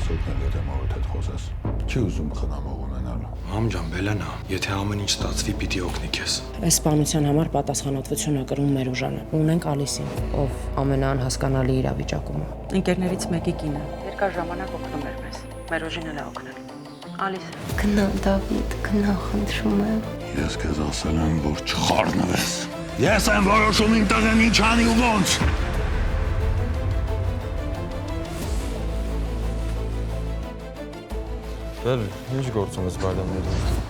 ես օգնել, եթե մորդ հետ խոսես։ Չի ուզում խնամող ունենալ։ Մամ ջան, Բելենա, եթե ամեն ինչ ստացվի, պիտի օգնի քեզ։ Այս սպանության համար պատասխանատվությունը կրում մեր ուժանը։ Ունենք Ալիսին, ով ամենաանհասկանալի իրավիճակում է։ Ընկերներից մեկի կինը։ Երկար ժամանակ օգնում էր մեզ։ Մեր ուժին էլ է օգնել։ Ալիս։ Գնա, Դավիթ, գնա, խնդրում եմ։ Ես քեզ ասել եմ, որ չխառնվես։ Ես եմ որոշում իմ տեղն ինչ անի ու ոնց։ Բեր, ինչ գործում ես Բալյաններում։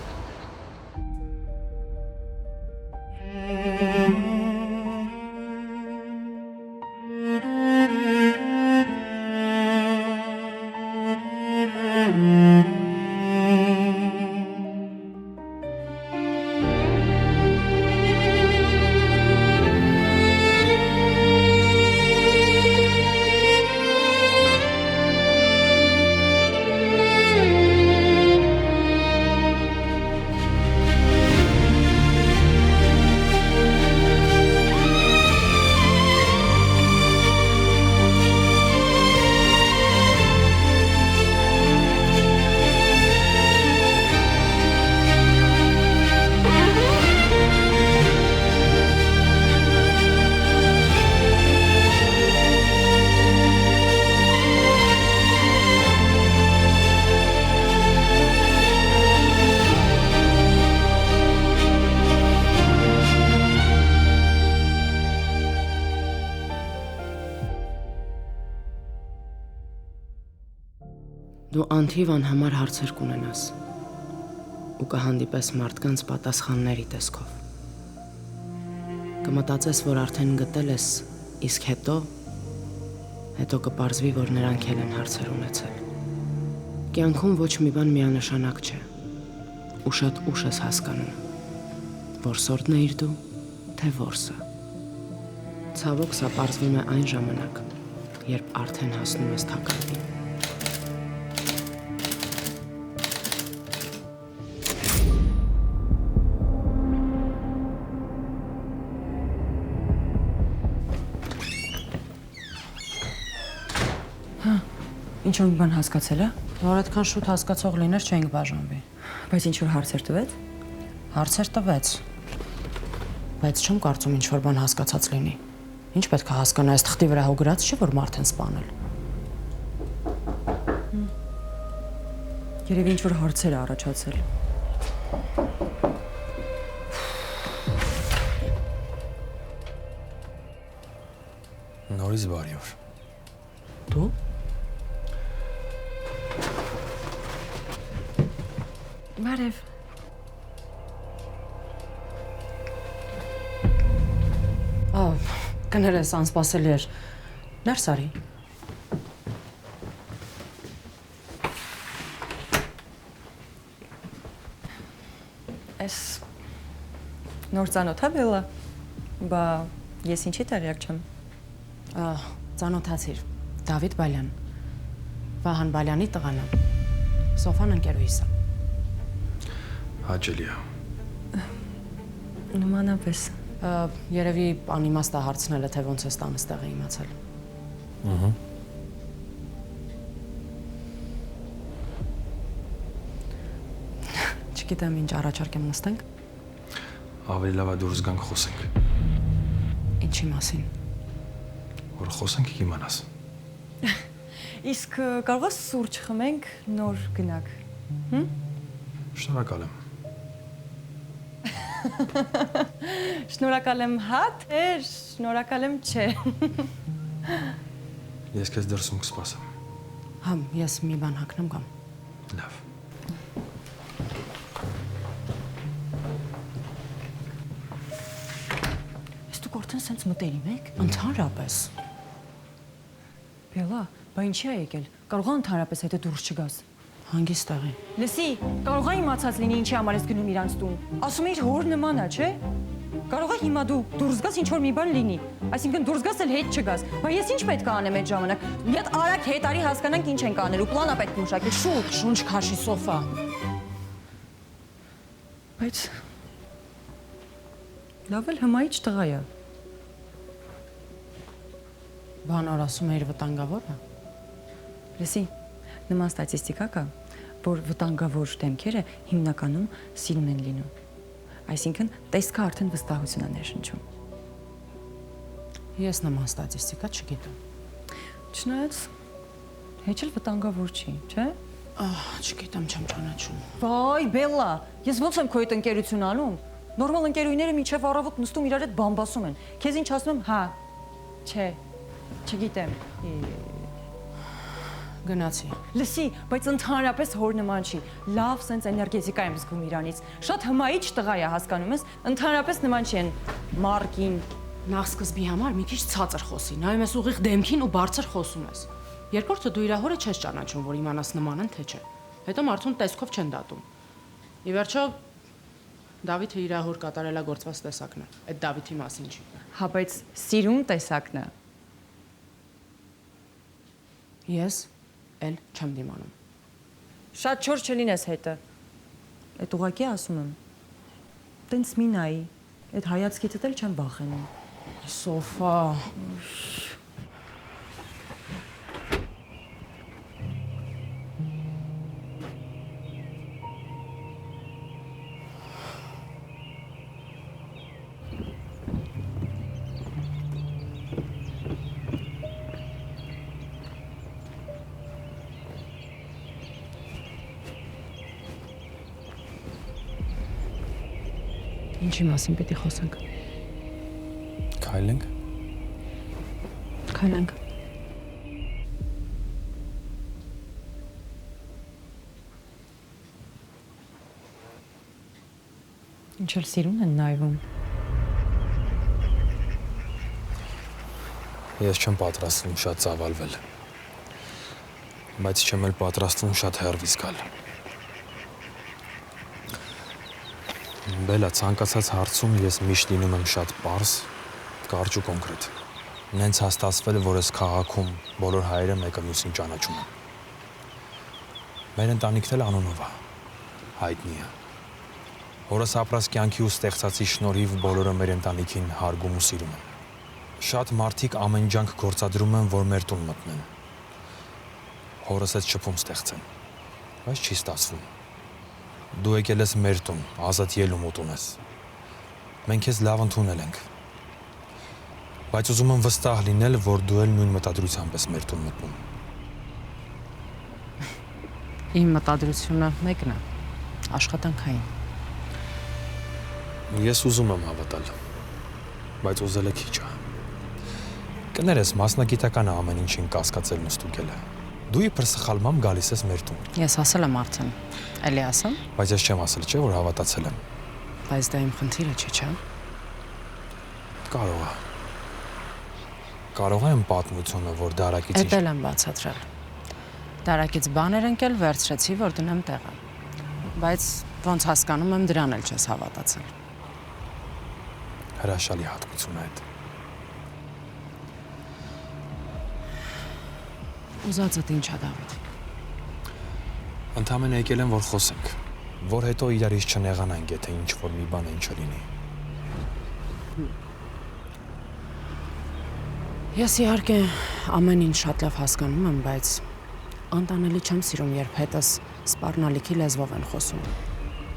Դու անթիվ անհամար հարցեր կունենաս ու կհանդիպես մարդկանց պատասխանների տեսքով։ Կմտածես, որ արդեն գտել ես, իսկ հետո կպարզվի, որ նրանք էլ են հարցեր ունեցել։ Կյանքում ոչ մի բան միանշանակ չէ, ու շատ ուշ ես հասկանում, որ սորդն էիր դու, թե որսը։ Ցավոք, սա պարզվում է այն ժամանակ, երբ արդեն հասնում ես թակարդին։ Ինչ-որ մի բան հասկացել է։ Որ այդքան շուտ հասկացող լիներ չենք բաժանվի։ Բայց ինչ-որ հարցեր տվեց։ Հարցեր տվեց։ Բայց չեմ կարծում ինչ-որ բան հասկացած լինի։ Ինչ պետք է հասկանա, այս թղթի վրա հո գրած չէ, որ մարդ են սպանել։ Երևի ինչ-որ հարցեր է առաջացել։ Նորից բարի օր։ Դու։ Բարև։ Կներես, անսպասելի էր։ Ներս արի։ Այս նոր ծանոթ է Բելլա, բա ես ինչի տեղյակ չեմ։ Ծանոթացիր, Դավիթ Բալյան, Վահան Բալյանի տղան է, Սոֆան ընկերուհիս է։ Հաճելի է։ Նմանապես։ Երևի անիմաստ է հարցնել է, թե ոնց ես տանս տեղը իմացել։ Չգիտեմ, ինչ առաջարկեմ նստենք։ Ավելի լավ է դուրս գանք խոսենք։ Ինչի մասին։ Որ խոսենք կիմանաս։ Իսկ կարող ես սուրճ խմենք, նոր գնանք։ Շնորհակալ եմ։ Շնորհակալ եմ հա, թե շնորհակալ եմ չէ։ Ես քեզ դրսում կսպասեմ։ Հա, ես մի բան հագնեմ կամ։ Լավ։ Ես դուք արդեն սենց մտերիմ եք։ Ընդհանրապես։ Բելլա, բա ինչի է եկել։ Կարող է ընդհանրապես հետը դուրս չգաս։ Հանգիստ տեղի։ Լսի, կարող է իմացած լինի ինչի համար ես գնում իրանց տուն։ Ասում էիր հոր նման է, չէ։ Կարող է հիմա դու դուրս գաս ինչ-որ մի բան լինի։ Այսինքն դուրս գաս էլ հետ չգաս։ Բա ես ինչ պետք է անեմ այդ ժամանակ։ Մի հատ արագ հետարի հասկանանք ինչ ենք անել ու պլանա պետք է մշակել։ Շուտ։ Շունչ քաշի Սոֆա։ Բայց լավ էլ հմայիչ տղա է։ Բան որ ասում էիր վտանգավոր է։ Լսի, Նման ստատիստիկա կա, որ վտանգավոր դեմքերը հիմնականում սիրուն են լինում։ Այսինքն տեսքը արդեն վստահություն է ներշնչում։ Ես նման ստատիստիկա չգիտեմ։ Չնայած հեչ էլ վտանգավոր չի, չէ՞։ Չգիտեմ, չեմ ճանաչում։ Վայ, Բելլա, ես ո՞նց եմ քո հետ ընկերություն անում։ Նորմալ ընկերուհիները մինչև առավոտ նստում իրար հետ բամբասում են։ Քեզ ինչ ասում եմ, հա։ Չէ։ Չգիտեմ։ Գնացի։ Լսի, բայց ընդհանրապես հոր նման չի։ Լավ սենց էներգետիկա եմ զգում իրանից։ Շատ հմայիչ տղա է, հասկանում ես։ Ընդհանրապես նման չի են Մարկին։ Նախ սկզբի համար մի քիչ ցածր խոսի, նայում ես ուղիղ դեմքին ու բարձր խոսում ես։ Երկրորդը դու իր հորը չես ճանաչում, որ իմանաս նման են թե չէ։ Հետո մարդուն տեսքով չեն դատում։ Ի վերջո Դավիթը իր հոր կատարելագործված տեսակն է։ Այդ Դավիթի մասին չի։ Հա, բայց սիրուն տեսակն է։ Ես էլ չեմ դիմանում։ Շատ չոր չլինես հետը։ Այդ ուղակի ասում եմ։ Տենց մի նայի, այդ հայացքիցդ էլ չեմ վախենում։ Սոֆա։ Ինչի մասին պետք է խոսենք։ Քայլենք։ Քայլենք։ Ինչ էլ սիրուն են նայվում։ Ես չեմ պատրաստվում շատ ծավալվել։ Բայց չեմ էլ պատրաստվում շատ հեռվից գալ։ Բելա, ցանկացած հարցում ես միշտ լինում եմ շատ պարզ, կարճ ու կոնկրետ։ Նենց հաստատվել է, որ այս քաղաքում բոլոր հայերը մեկը մյուսին ճանաչում են։ Մեր ընտանիքն էլ անունով է, հայտնի է։ Հորս ապրած կյանքի ու ստեղծածի շնորհիվ բոլորը մեր ընտանիքին հարգում ու սիրում են։ Շատ մարդիկ ամեն ջանք գործադրում են, որ մեր տուն մտնեն։ Հորս այդ շփում ստեղծեն, բայց չի ստացվում։ Դու եկել ես մեր տուն, ազատ ելում ուտում ես։ Մենք քեզ լավ ընդունել ենք։ Բայց ուզում եմ վստահ լինել, որ դու էլ նույն մտադրությամբ ես մեր տուն մտնում։ Իմ մտադրությունը մեկն է, աշխատանքային։ Ես ուզում եմ հավատալ, բայց ուզելը քիչ է։ Կներես, մասնագիտական է ամեն ինչին կասկածելն ու ստուգելը։ Դու իբր սխալմամբ գալիս ես մեր տուն։ Ես ասել եմ արդեն, էլի ասեմ։ Բայց ես չեմ ասել, չէ՞ որ հավատացել եմ։ Բայց դա իմ խնդիրը չի, չէ՞։ Կարող է։ Կարող եմ պատմությունը, որ դարակից Էդ էլ եմ բացատրել։ Դարակից բաներ ընկել, վերցրեցի, որ դնեմ տեղը։ Բայց ոնց հասկանում եմ, դրան էլ չես հավատացել։ Հրաշալի հատկություն է այդ։ Ուզածդ ինչ է, Դավիթ։ Ընդամենը եկել եմ, որ խոսենք, որ հետո իրարից չնեղանանք, եթե ինչ որ մի բան ինչ լինի։ Ես իհարկե ամեն ինչ շատ լավ հասկանում եմ, բայց անտանելի չեմ սիրում, երբ հետս սպառնալիքի լեզվով են խոսում։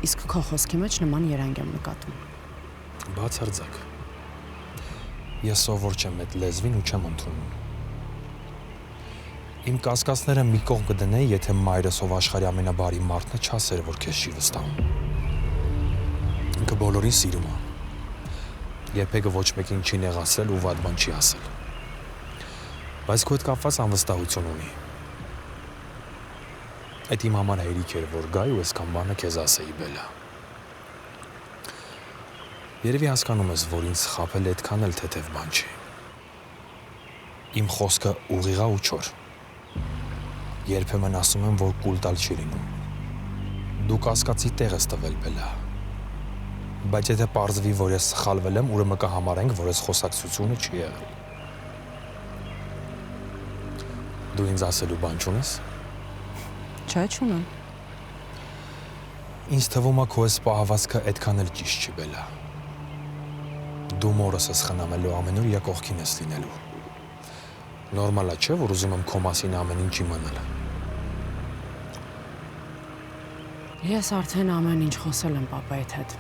Իսկ քո խոսքի մեջ նման երանգ եմ նկատում։ Բացարձակ։ Ես սովոր չեմ այդ լեզվին ու չեմ ընդունում։ Իմ կասկածները մի կողմ կդնեի, եթե մայրս ով աշխարհի ամենաբարի մարդն է չասեր, որ քեզ չի վստահում։ Ինքը բոլորին սիրում է։ Երբեք ոչ մեկին չի նեղացել ու վատ բան չի ասել։ Բայց քո հետ կապված անվստահություն ունի։ Այդ իմ համար հերիք էր, որ գայի ու այսքան բանը քեզ ասեի, Բելա։ Երևի հասկանում ես, որ ինձ խաբել այդքան էլ թեթև բան չի։ Իմ խոսքը ուղիղ է ու չոր։ Երբեմն ասում եմ, որ կուլ տալ չի լինում։ Դու կասկածի տեղ ես տվել, Բելա։ Բայց եթե պարզվի, որ ես սխալվել եմ, ուրեմն կհամարենք, որ այս խոսակցությունը չի եղել։ Դու ինձ ասելու բան չունես։ Չէ, չունեմ։ Ինձ թվում է քո այս պահվածքը այդքան էլ ճիշտ չի, Բելա։ Դու մորս ես խնամելու ամեն օր իր կողքին ես լինելու։ Նորմալ է, չէ՞, որ ուզում եմ քո մասին ամեն ինչ իմանալ։ Ես արդեն ամեն ինչ խոսել եմ պապայիդ հետ։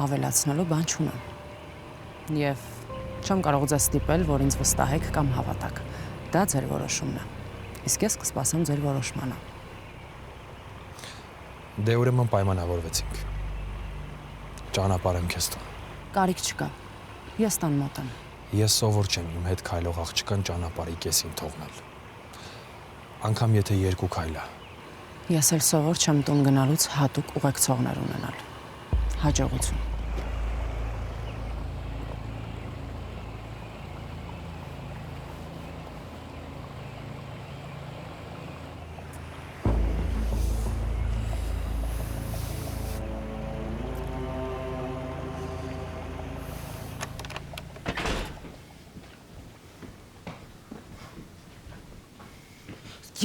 Ավելացնելու բան չունեմ։ Եվ չեմ կարող ձեզ ստիպել, որ ինձ վստահեք կամ հավատաք։ Դա ձեր որոշումն է։ Իսկ ես կսպասեմ ձեր որոշմանը։ Դե ուրեմն պայմանավորվեցինք։ Ճանապարհ եմ քեզ տուն։ Կարիք չկա։ Ես տան մոտ եմ։ Ես սովոր չեմ իմ հետ քայլող աղջկան ճանապարհի կեսին թողնել։ Անկամ եթե երկու քայլ է։ Ես էլ սովոր չեմ տուն գնալուց հատուկ ուղեկցողներ ունենալ։ Հաջողություն։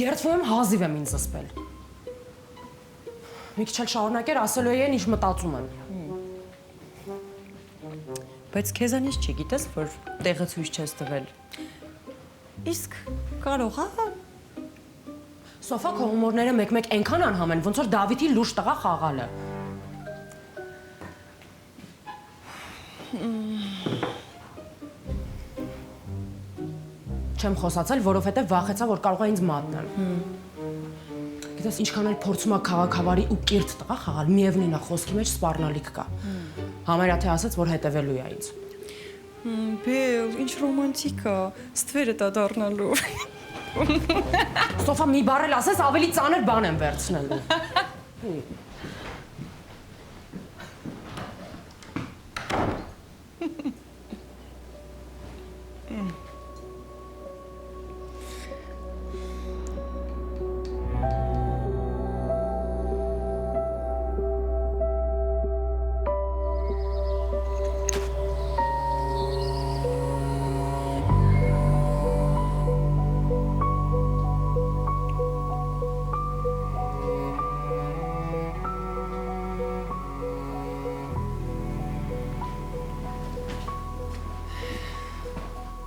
Երդվում եմ, հազիվ եմ ինձ զսպել։ Մի քիչ էլ շարունակեր ասելու են, ինչ մտածում եմ։ Բայց քեզանից չի գիտես, որ տեղը ցույց չես տվել։ Իսկ կարող է։ Սոֆա քո հումորները մեկ-մեկ այնքան անհամ են, ոնց որ Դավիթի լուրջ տղա խաղալը։ Չեմ խոսացել, որովհետև վախեցա, որ կարող է ինձ մատնել։ Գիտես, ինչքան էլ փորձում ա քաղաքավարի ու կիրթ տղա խաղալ, միևնույն է խոսքի մեջ սպառնալիք կա։ Համարյա թե ասաց, որ հետևելու է ինձ։ Բել, ինչ ռոմանտիկ է, ստվերը դա դառնալու։ Սոֆա մի բառ էլ ասես, ավելի ծանր բան եմ վերցնելու։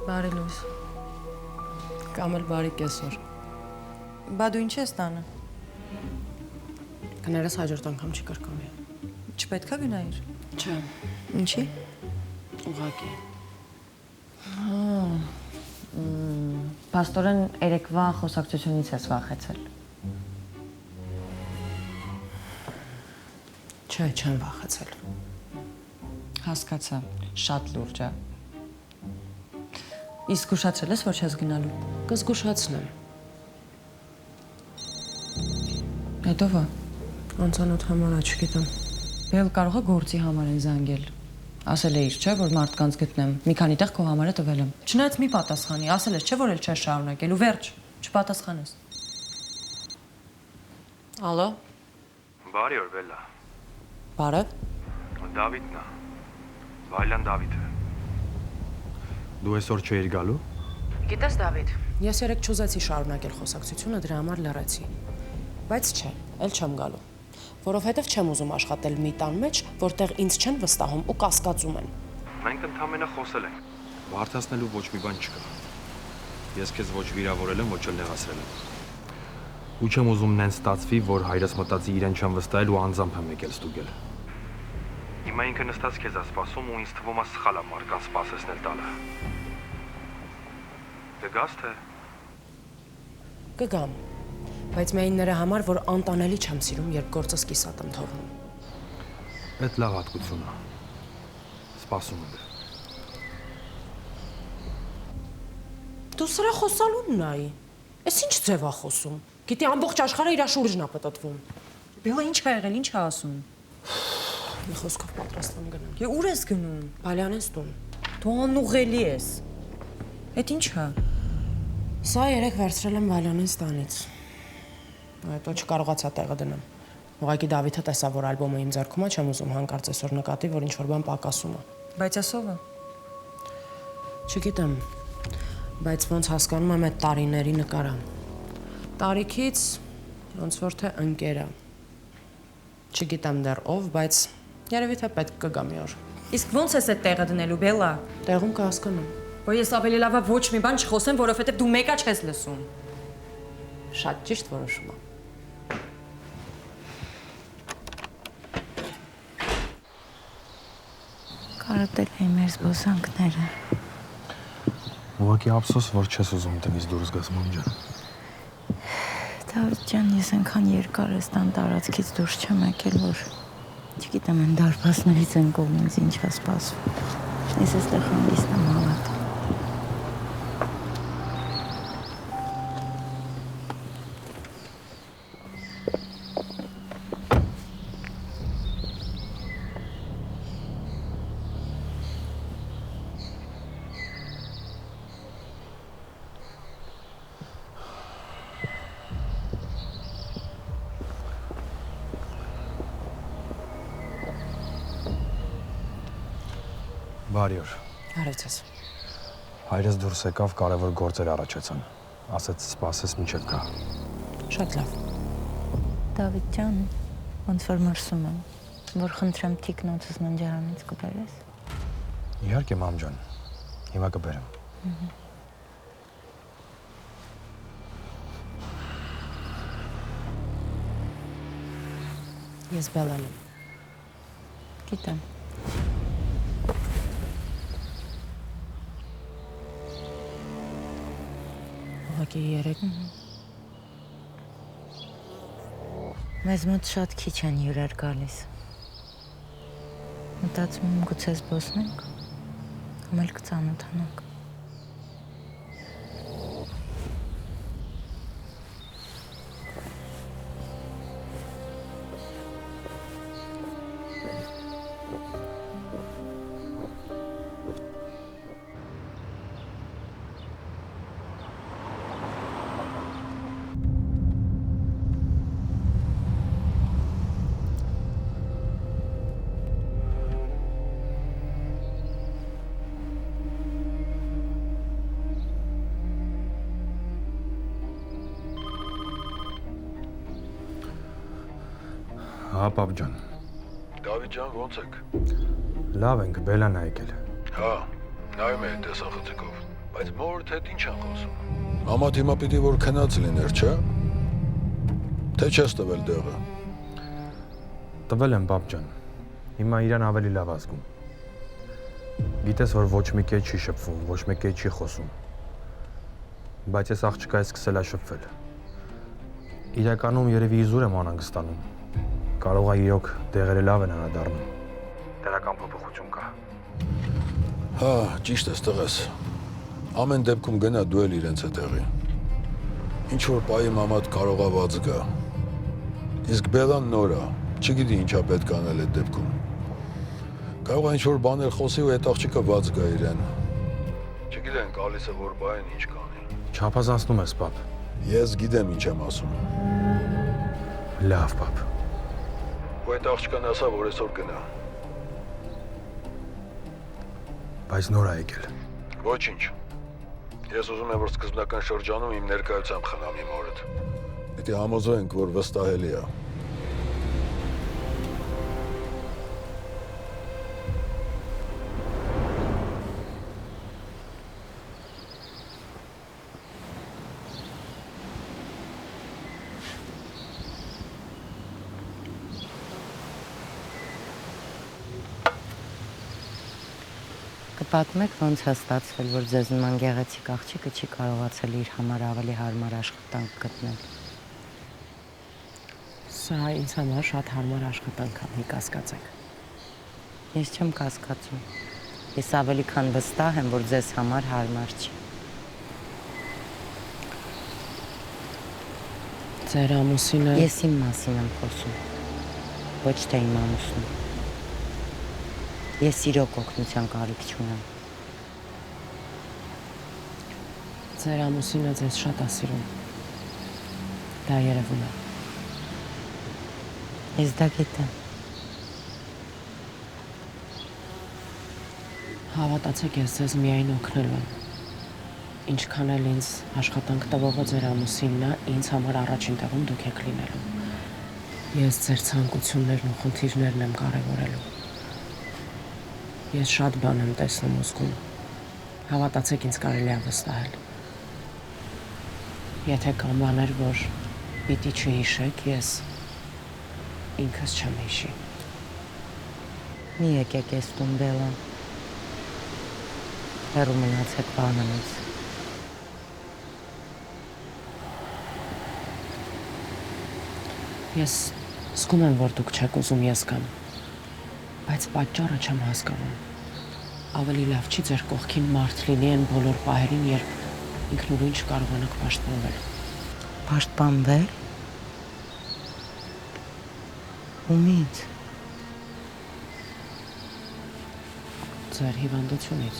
Բարի լույս։ Կամ էլ բարի կեսօր։ Բա դու ինչ ես տանը։ Կներես հաջորդ անգամ չի կրկնվի։ Չպետք է գնայիր։ Չէ, Ինչի։ ուղղակի։ Պաստորեն երեկվա խոսակցությունից ես վախեցել։ Չէ, չեմ վախեցել։ Հասկացա, շատ լուրջ է։ Իսկ ուշացել ես, որ չես գնալու։ Կզգուշացնեմ։ Հետո ո՞վ է։ Անծանոթ համար չգիտեմ։ Բել կարող է գործի համար են զանգել։ Ասել էիր, չէ, որ մարդկանց գտնեմ։ Մի քանի տեղ քո համարը տվել եմ։ Չնայած մի պատասխանի, ասել ես, չէ, որ էլ չես շարունակել ու վերջ, չպատասխանես։ Ալո, Բարի օր, Բելլա։ բարև։ Դավիթն է։ Վայլյան Դավիթը։ Դու այսօր չէիր գալու։ Գիտես, Դավիթ, ես երեք չուզեցի շարունակել խոսակցությունը, դրա համար լռեցի։ Բայց չէ, էլ չեմ գալու, որովհետև չեմ ուզում աշխատել մի տան մեջ, որտեղ ինձ չեն վստահում ու կասկածում են։ Մենք ընդհանրապես խոսել ենք։ Բարթացնելու ոչ մի բան չկա։ Ես քեզ ոչ վիրավորել եմ, ոչ էլ նեղացրել եմ։ Ու չեմ ուզում նեն ստացվի, որ հայրս մտածի իրեն չեմ վստահել ու անձամբ եմ եկել ստուգել։ Հիմա ինքը նստած քեզ է սպասում ու ինձ թվում է սխալ է մարդկանց սպասեցնել տալը։ Կգաս թե։ Կգամ, բայց միայն նրա համար, որ անտանելի չեմ սիրում, երբ գործս կիսատ եմ թողնում։ Այդ լավ հատկություն է։ Սպասում եմ։ Դու սրա խոսալուն նայի։ Էս ինչ ձև է խոսում։ Գիտի ամբողջ աշխարհը իր շուրջն է պատտվում։ Բելա ինչ ա եղել, ինչ ա ասում։ Մի խոսքով պատրաստ եմ գնում։ Եվ ուր ես գնում։ Բալյանես տուն։ Դու անուղելի ես։ Էդ ինչ է։ Սա երեք վերցրել եմ Բալյանես տանից։ Հետո չկարողացա տեղը դնեմ։ Ուղղակի Դավիթը տեսա, որ ալբոմը իմ ձեռքում է, չեմ ուզում հանկարծ այսօր նկատի, որ ինչ-որ բան պակասում է։ Բայց ասովը։ Չգիտեմ, բայց ոնց հասկանում եմ այդ տարիների նկարը։ Տարիքից ոնց որ թե ընկեր է։ Չգիտեմ դեռ ով, բայց երևի թե պետք կգա մի օր։ Իսկ ո՞նց ես այդ տեղը դնելու, Բելա։ Տեղում կհասկանամ։ Որ ես ավելի լավ է ոչ մի բան չխոսեմ, որովհետև դու մեկա չես լսում։ Շատ ճիշտ որոշում է։ Կարոտել էի մեր զբոսանքները։ Ուղղակի ափսոս, որ չես ուզում տնից դուրս գաս, մամ ջան։ Դավիթ ջան, ես այնքան երկար ես տան տարածքից դուրս չեմ եկել, որ չգիտեմ են դարպասներից են կողմից ինչ է սպասվում։ Ես այստեղ հանգիստ եմ հավատում։ Բարի օր։ Արեցես։ Հայրս դուրս եկավ, կարևոր գործեր առաջացան։ Ասաց սպասես մինչև գա։ Շատ լավ։ Դավիթ ջան, ոնց որ մրսում եմ, որ խնդրեմ թիկնոցս ննջարանից կբերես։ Իհարկե, մամ ջան։ Հիմա կբերեմ։ Ես Բելլան եմ։ Գիտեմ։ Ուղղակի երեք Մեզ մոտ շատ քիչ են հյուրեր գալիս։ Մտածում եմ գուցե զբոսնենք, կամ էլ կծանոթանանք։ Հա, պապ ջան։ Դավիթ ջան, ո՞նց եք։ Լավ ենք, Բելլան ա եկել։ Հա, նայում եմ տեսախցիկով, բայց մորդ հետ ինչ են խոսում։ Մամա հիմա պիտի որ քնած լիներ, չէ՞։ Թե չես տվել դեղը։ Տվել եմ, պապ ջան։ Հիմա իրան ավելի լավ ազգում։ Գիտես, որ ոչ մի կետ չի շփվում, ոչ մի կետ չի խոսում։ Բայց ես աղջկայից սկսել ա շփվել։ Իրականում երևի իզուր եմ անհանգստանում։ Կարող է իրոք դեղերը լավ են անադառնում։ Դրական փոփոխություն կա։ Հա, ճիշտ ես տղես։ Ամեն դեպքում գնա դու էլ իրենց հետ եղի։ Ինչ որ պայի մամատ կարողա ված գա։ Իսկ Բելլան նոր է, չգիտի ինչա պետք անել այդ դեպքում։ Կարող է ինչ որ բաներ խոսի ու այդ աղջիկը ված գա իրեն։ Չգիտեն գալիս է որ բային ինչ կանի։ Չափազանցնում ես, պապ։ Ես գիտեմ ինչ եմ ասում։ Լավ, պապ։ Ու այդ աղջկան ասա, որ այսօր գնա։ Բայց նոր ա եկել։ Ոչինչ։ Ես ուզում եմ, որ սկզբնական շրջանում իմ ներկայությամբ խնամ իմ օրդ։ Պիտի համոզվենք, որ վստահելի է։ Կպատմեք ոնց է ստացվել, որ ձեզ նման գեղեցիկ աղջիկը չի կարողացել իր համար ավելի հարմար աշխատանք գտնել։ Սա ինձ համար շատ հարմար աշխատանք է, մի կասկածեք։ Ես չեմ կասկածում։ Ես ավելի քան վստահ եմ, որ ձեզ համար հարմար չի։ Ձեր ամուսինը Ես իմ մասին եմ խոսում, ոչ թե իմ ամուսնու։ Ես իրոք օգնության կարիք չունեմ։ Ձեր ամուսինը ձեզ շատ է սիրում։ Դա երևում է։ Ես դա գիտեմ։ Հավատացեք, ես ձեզ միայն օգնելու եմ։ Ինչքան էլ ինձ աշխատանք տվողը ձեր ամուսինն է, ինձ համար առաջին տեղում դուք եք լինելու։ Ես ձեր ցանկություններն ու խնդիրներն եմ կարևորելու։ Ես շատ բան եմ տեսնում ու զգում։ Հավատացեք, ինձ կարելի է վստահել։ Եթե կան բաներ, որ պիտի չհիշեք, ես ինքս չեմ հիշի։ Մի եկեք ես տուն, Բելլան։ Հեռու մնացեք բանանից։ Ես զգում եմ, որ դուք չեք ուզում ես գամ, բայց պատճառը չեմ հասկանում։ Ավելի լավ չի ձեր կողքին մարդ լինի են բոլոր պահերին, երբ ինքնուրույն չկարողանաք պաշտպանվել։ Պաշտպանվել։ Ումից։ Ձեր հիվանդությունից։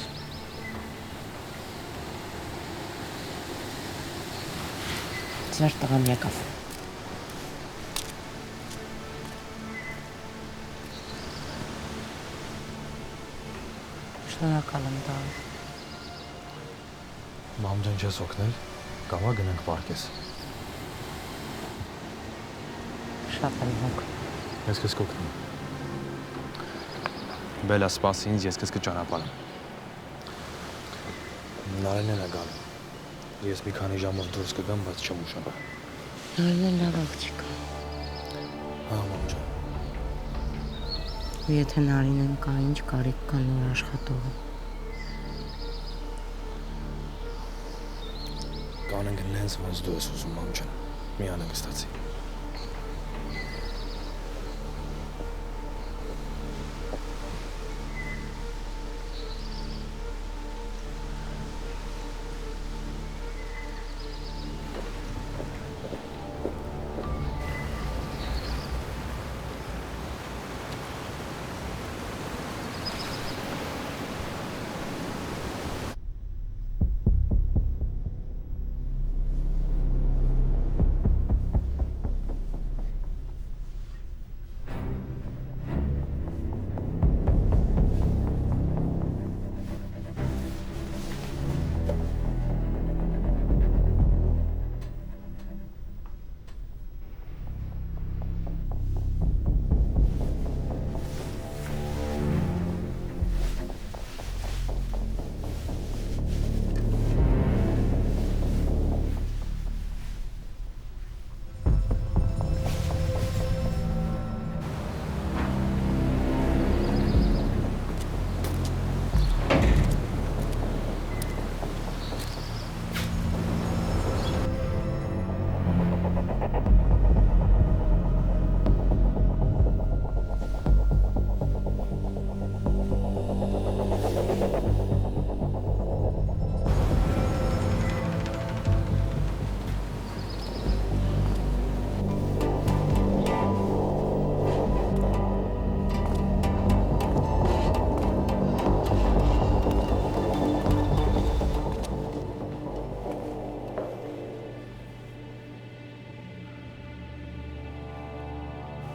Ձեր տղան եկավ։ Շնորհակալ եմ դա։ Մամ ջան, չես օգնել, կամա գնանք պարկես։ Շատ եմ հոգ։ Ես քեզ կօգնեմ։ Բելա, սպասի ինձ, ես քեզ կճանապարհեմ։ Նարինեն է գալու։ Ես մի քանի ժամով դուրս կգամ, բայց չեմ ուշանա։ Նարինեն լավ աղջիկ է։ Հա, մամ ջան։ Ու եթե Նարինեն կա, ինչ կարիք կա նոր աշխատողը։ Կանենք նենց ոնց դու ես ուզում, մամ ջան։ Մի անհանգստացի։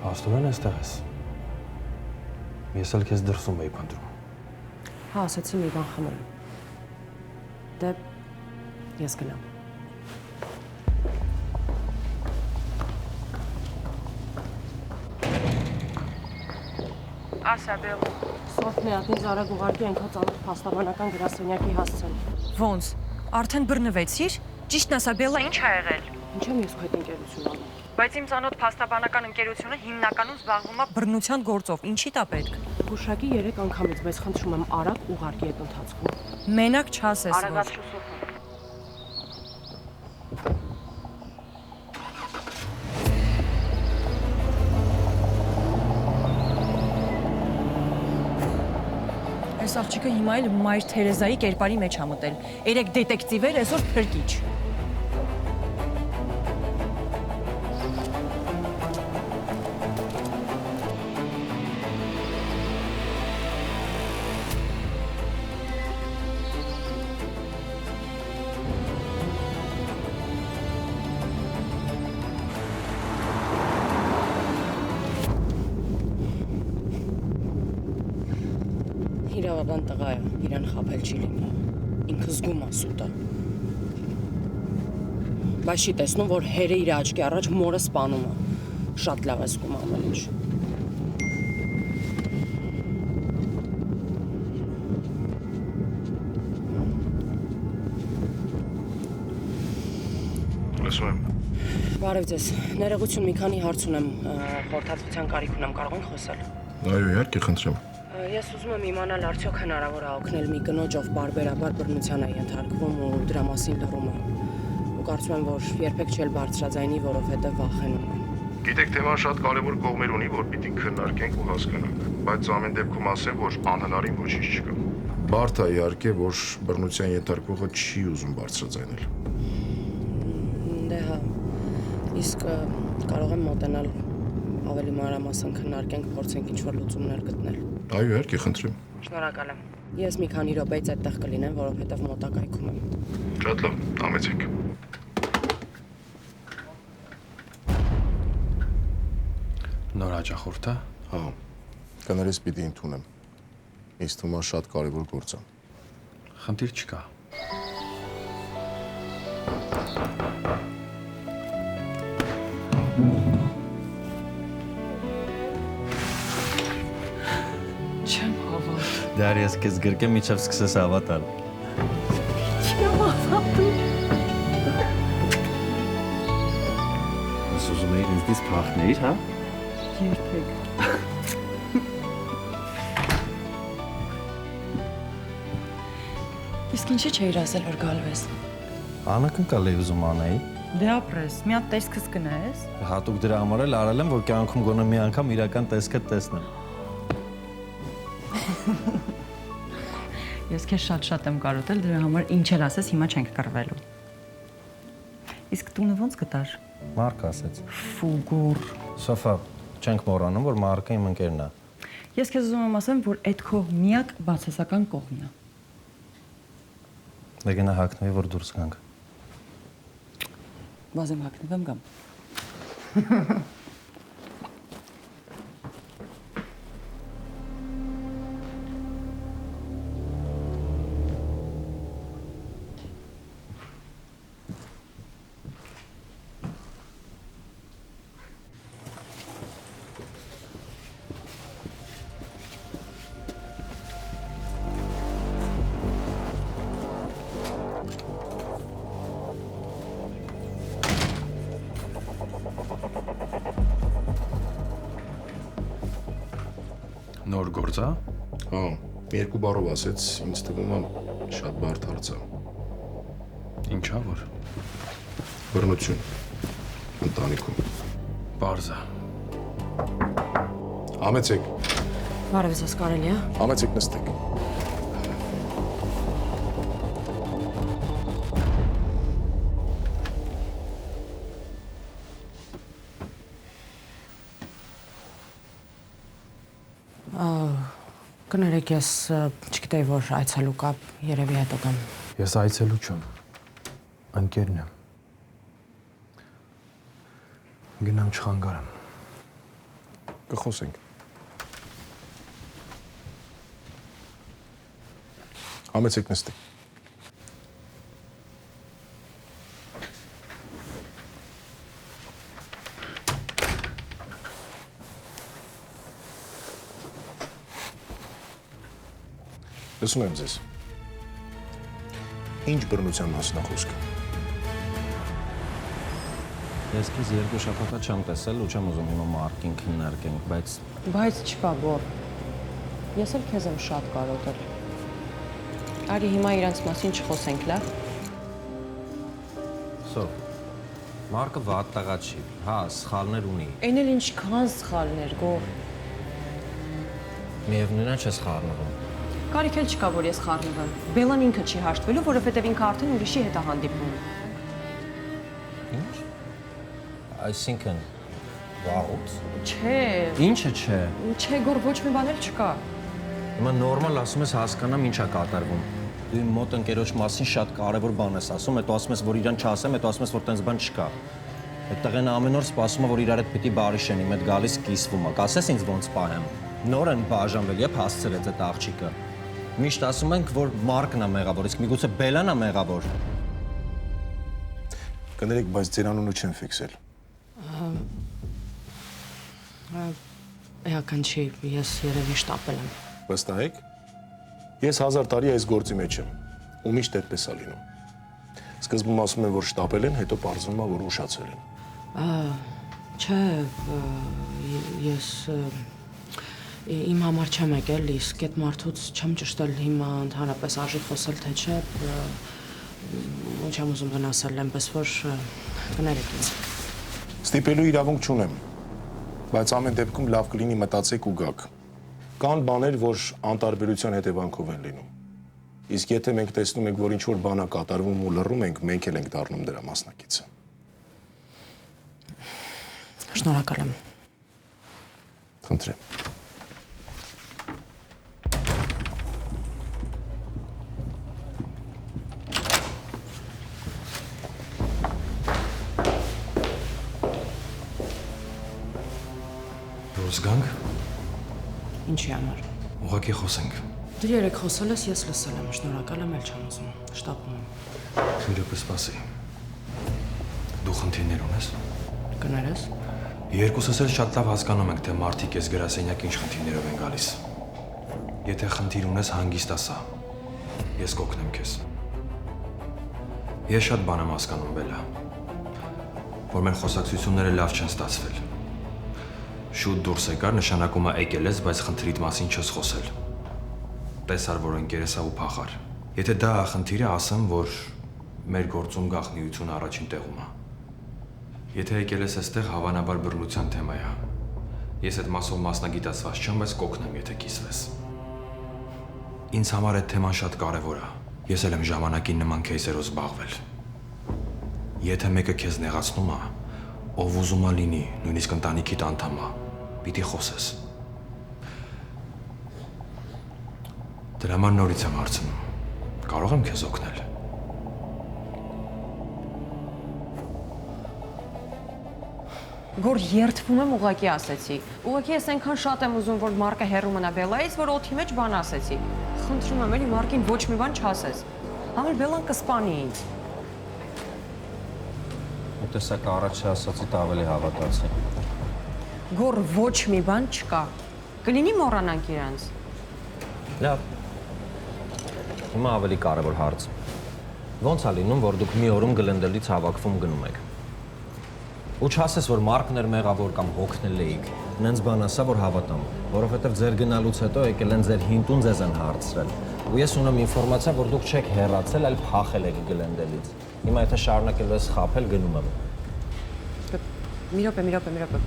Աստորեն այստեղ ես։ Ես էլ քեզ դրսում էի փնտրում։ Հա, ասացի մի բան խմեմ։ Դե ես գնամ։ Ասաբել։ Սոֆիան ինձ արագ ուղարկի այնքան ծանոթ փաստաբանական գրասենյակի հասցեն։ Ոնց։ Արդեն բռնվեցիր։ Ճիշտն ասա, Բելլա ինչ ա եղել։ Ինչ եմ ես քո հետ ընկերություն անում։ Բայց իմ ծանոթ փաստաբանական ընկերությունը հիմնականում զբաղվում է բռնության գործով։ Ինչի՞ տա պետք։ Գուշակի 3 անգամից, բայց խնդրում եմ արագ ուղարկի այդ ընթացքում։ Մենակ չասես։ Արագացրու Սոֆիա։ Այս աղջիկը հիմա էլ Մայր Թերեզայի կերպարի մեջ ա մտել։ 3 դետեկտիվեր, այսօր փրկիչ։ Իրավական տղա է, իրան խաբել չի լինի։ Ինքը զգում է սուտը։ Բայց չի տեսնում, որ հերը իր աչքի առաջ մորը սպանում է։ Շատ լավ է զգում ամեն ինչ։ Լսում եմ։ Բարև ձեզ։ Ներողություն, մի քանի հարց ունեմ, խորհրդատվության կարիք ունեմ, կարող ենք խոսել։ Այո, իհարկե, խնդրեմ։ Ես ուզում եմ իմանալ արդյոք հնարավոր է օգնել մի կնոջ, ով բարբերաբար բռնության է ենթարկվում ու դրա մասին լռում է։ Ու կարծում եմ, որ երբեք չել բարձրաձայնի, որովհետև վախենում է։ Գիտեք, թեման շատ կարևոր կողմեր ունի, որ պիտի քննարկենք ու հասկանանք, բայց ամեն դեպքում ասեմ, որ անհնարին ոչինչ չկա։ Բարդ է իհարկե, որ բռնության ենթարկվողը չի ուզում բարձրաձայնել։ Դե հա, իսկ կարող եմ մոտենալ ավելի մանրամասն քննարկենք, փորձենք ինչ-որ լուծումներ գտնել։ Այո, իհարկե, խնդրեմ։ Շնորհակալ եմ։ Ես մի քանի րոպեից այդտեղ կլինեմ, որովհետև մոտակայքում եմ։ Շատ լավ, համեցեք։ Նոր հաճախորդ է։ Հա, կներես պիտի ընդունեմ։ Ինձ թվում է շատ կարևոր գործ է։ Խնդիր չկա։ Չեմ հավատում։ Դար ես քեզ գրկեմ միջև սկսես հավատալ։ Չեմ հավատում։ Ես ուզում էի ինձնից փախնեիր, հա։ Երբեք։ Իսկ ինչի՞ չէիր ասել, որ գալվես։ Անակնկալ էի ուզում անեի։ Դե ապրես, մի հատ տեսքս կնայես։ Հատուկ դրա համար էլ արել եմ, որ կյանքում գոնե մի անգամ իրական տեսքը տեսնեմ։ Ես քեզ շատ եմ կարոտել, դրա համար ինչ էլ ասես, հիմա չենք կռվելու։ Իսկ տունը ո՞նց գտար։ Մարկ ասեց։ Ֆուգուր։ Սոֆա, չենք մոռանում, որ Մարկը իմ ընկերն է։ Ես քեզ ուզում եմ ասեմ, որ այդ քո միակ բացասական կողմն է։ Դե գնա հագնվի, որ դուրս գանք։ Բազեմ հագնվեմ գամ։ Նոր գործ է։ Հա, երկու բառով ասեց, ինձ թվում է շատ բարդ հարց է։ Ինչա որ։ Բռնություն ընտանիքում։ Պարզ է։ Համեցեք, Բարև ձեզ, կարելի է։ համեցեք նստեք։ Կներեք, ես չգիտեի, որ այցելու կա, երևի հետո գամ։ Ես այցելու չեմ։ Ընկերն եմ։ Գնամ չխանգարեմ։ Կխոսենք։ Համեցեք նստեք։ Լսում եմ ձեզ։ Ինչ բռնության մասն է խոսքը։ Ես քեզ երկու շաբաթ չեմ տեսել ու չեմ ուզում հիմա Մարկին քննարկենք, Բայց չկա որ։ Ես էլ քեզ եմ շատ կարոտել։ Արի հիմա իրանց մասին չխոսենք, լավ։ Սով։ Մարկը վատ տղա չի։ Հա, սխալներ ունի։ Այն էլ ինչքան սխալներ, գող։ Միևնույնն է չես խառնվում։ Կարիք էլ չկա, որ ես խառնվեմ։ Բելան ինքը չի հաշտվելու, որովհետև ինքը արդեն ուրիշի հետ է հանդիպում։ Ինչ։ Այսինքն վաղուց։ Չէ, Ինչը չէ։ չէ, գոր ոչ մի բան էլ չկա։ Հիմա նորմալ ասում ես հասկանամ ինչ է կատարվում։ Դու իմ մոտ ընկերոջ մասին շատ կարևոր բան ես ասում, հետո ասում ես, որ իրան չասեմ, հետո ասում ես, որ տենց բան չկա։ Այդ տղեն ամեն օր սպասում է, որ իրար հետ պիտի բարի շենի, մեդ գալիս կիսվում է։ Կասես ինձ ոնց պահեմ։ Նոր են բաժանվել, երբ հասցրեց այդ աղջիկը։ Միշտ ասում ենք, որ Մարկն է մեղավոր, իսկ միգուցե Բելան է մեղավոր։ Կներեք, բայց ձեր անունը չեմ ֆիքսել։ Էական չի, ես երևի շտապել եմ։ Վստահ եք։ Ես 1000 տարի այս գործի մեջ եմ ու միշտ այդպես է լինում։ Սկզբում ասում են, որ շտապել են, հետո պարզվում է, որ ուշացել են։ Չէ, ես Իմ համար չեմ եկել, իսկ այդ մարդուց չեմ ճշտել հիմա ընդհանրապես արժի խոսել թե չէ, չեմ ուզում վնասել, այնպես որ կներեք ինձ։ Ստիպելու իրավունք չունեմ, բայց ամեն դեպքում լավ կլինի մտածեք ու գաք։ Կան բաներ, որ անտարբերության հետևանքով են լինում։ Իսկ եթե մենք տեսնում ենք, որ ինչ-որ բան է կատարվում ու լռում ենք, մենք էլ ենք դառնում դրա մասնակիցը։ Շնորհակալ եմ։ Խնդրեմ։ Դուրս գանք, Ինչի համար։ ուղղակի խոսենք։ Դու երեք խոսել ես, ես լսել եմ, շնորհակալ եմ, էլ չեմ ուզում, շտապում եմ։ Մի րոպե սպասի։ Դու խնդիրներ ունես։ Կներես։ Երկուսս էլ շատ լավ հասկանում ենք, թե մարդիկ այս գրասենյակ ինչ խնդիրներով են գալիս։ Եթե խնդիր ունես, հանգիստ ասա։ Ես կօգնեմ քեզ։ Ես շատ բան եմ հասկանում, Բելա, որ մեր խոսակցությունները լավ չեն ստացվել։ Շուտ դուրս եկար նշանակում է եկել ես, բայց խնդրիդ մասին չես խոսել։ Տեսար, որ ընկերս է ու փախար։ Եթե դա է խնդիրը, ասեմ, որ մեր գործում գաղտնիությունը առաջին տեղում է։ Եթե եկել ես այստեղ, հավանաբար բռնության թեմա է։ Ես այդ մասով մասնագիտացված չեմ, բայց կօգնեմ, եթե կիսվես։ Ինձ համար այդ թեման շատ կարևոր է։ Ես էլ եմ ժամանակին նման кейսերով զբաղվել։ Եթե մեկը քեզ նեղացնում է, ով ուզում է լինի, նույնիսկ ընտանիքիդ անդամ է, պիտի խոսես։ Դրա համար նորից եմ հարցնում. կարող եմ քեզ օգնել։ Գոր երթվում եմ ուղակի ասեցի։ Ուղակի ես այնքան շատ եմ ուզում, որ Մարկը հեռու մնա Բելայից, որ օդի մեջ բան ասեցի։ Խնդրում եմ, էլի Մարկին ոչ մի բան չասես։ Համար Բելան կսպանի ինձ։ Տեսակ առաջ ասացիդ ավելի հավատացի։ Գոր ոչ մի բան չկա։ Կլինի մոռանանք իրանց։ Լավ։ Հիմա ավելի կարևոր հարց։ Ոնց է լինում, որ դուք մի օրում Գլենդելից հավաքվում գնում եք։ Ու չասես, որ Մարկն էր մեղավոր կամ հոգնել էիք։ Նենց բան ասա, որ հավատամ, որովհետև ձեր գնալուց հետո եկել են ձեր հինտուն ձեզ են հարցրել։ Ու ես ունեմ ինֆորմացիա, որ դուք չեք հեռացել, այլ փախել եք Գլենդելից։ Հիմա եթե շարունակելու ես խաբել, գնում եմ։ Մի րոպե։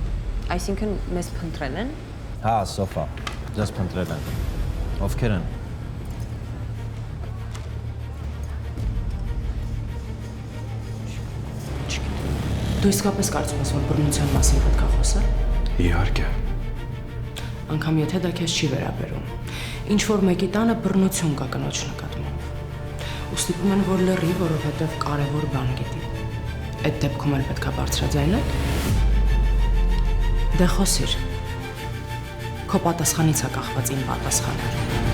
Այսինքն մեզ փնտրել են։ Հա, Սոֆա, ձեզ փնտրել են։ Ովքեր են։ Դու իսկապես կարծում ես, որ բռնության մասին պետք է խոսել։ Իհարկե։ Անկամ եթե դա քեզ չի վերաբերում։ Ինչ որ մեկի տանը բռնություն կա կնոջ նկատմամբ։ Ու ստիպում են, որ լռի, որովհետև կարևոր բան գիտի։ Այդ դեպքում էլ պետք է բարձրաձայնել։ Դե խոսիր։ Քո պատասխանից է կախված իմ պատասխանը։